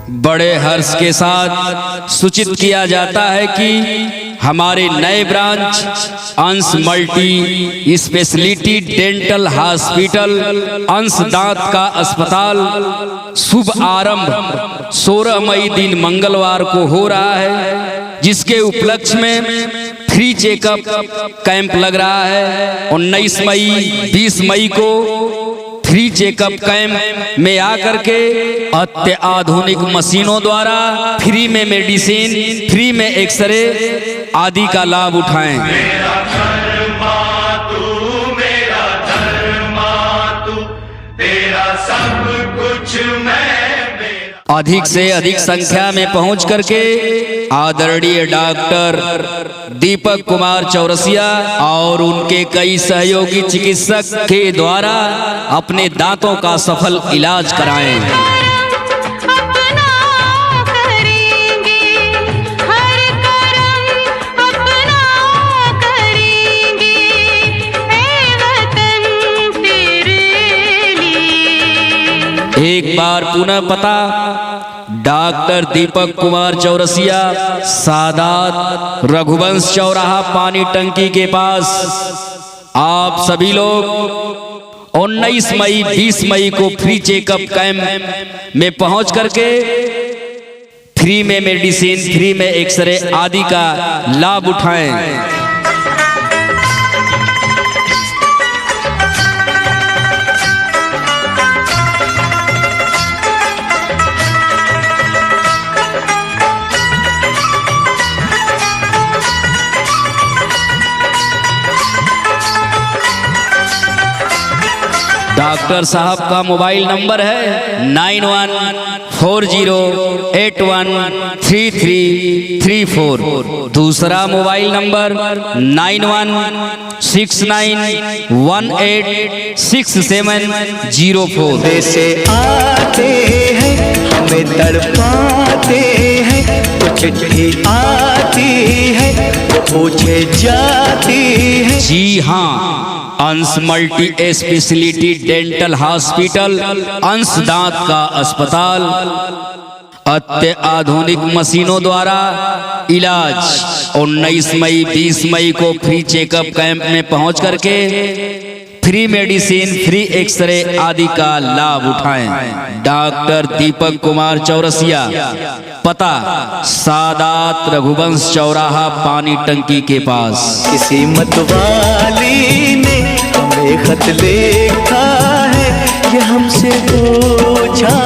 बड़े हर्ष के साथ सूचित किया जाता है कि हमारे नए ब्रांच अंश मल्टी स्पेशलिटी डेंटल हॉस्पिटल अंश दांत का अस्पताल शुभ आरंभ 16 मई दिन मंगलवार को हो रहा है, जिसके उपलक्ष्य में फ्री चेकअप कैंप लग रहा है। 19 मई 20 मई को फ्री चेकअप कैंप में आकर के अत्याधुनिक मशीनों द्वारा फ्री में मेडिसिन, फ्री में एक्सरे आदि का लाभ उठाएं। मेरा धर्मा तू, तेरा सब कुछ मैं। अधिक से अधिक संख्या में पहुंच करके आदरणीय डॉक्टर दीपक कुमार चौरसिया और उनके कई सहयोगी चिकित्सक के द्वारा अपने दांतों का सफल इलाज कराएं। एक बार पुनः पता, डॉक्टर दीपक कुमार चौरसिया, सादात रघुवंश चौराहा, पानी टंकी के पास। आप सभी लोग 19 मई 20 मई को फ्री चेकअप कैंप में पहुंच करके फ्री में मेडिसिन, फ्री में एक्सरे आदि का लाभ उठाएं। डॉक्टर साहब का मोबाइल नंबर है 9140813334। दूसरा मोबाइल नंबर 9169186704। से आते हैं हमें तड़पाते हैं, कुछ चिट्ठी आती है पूछे जाती है। जी हाँ, अंश मल्टी स्पेशलिटी डेंटल हॉस्पिटल अंश दांत का अस्पताल अत्याधुनिक मशीनों द्वारा इलाज। 19 मई 20 मई को फ्री चेकअप कैंप में पहुंच करके फ्री मेडिसिन, फ्री एक्सरे आदि का लाभ उठाएं। डॉक्टर दीपक कुमार चौरसिया, पता सादात रघुवंश चौराहा, पानी टंकी के पास। किसी मतवाली ने हमें खत लिखा है, ये हमसे पूछा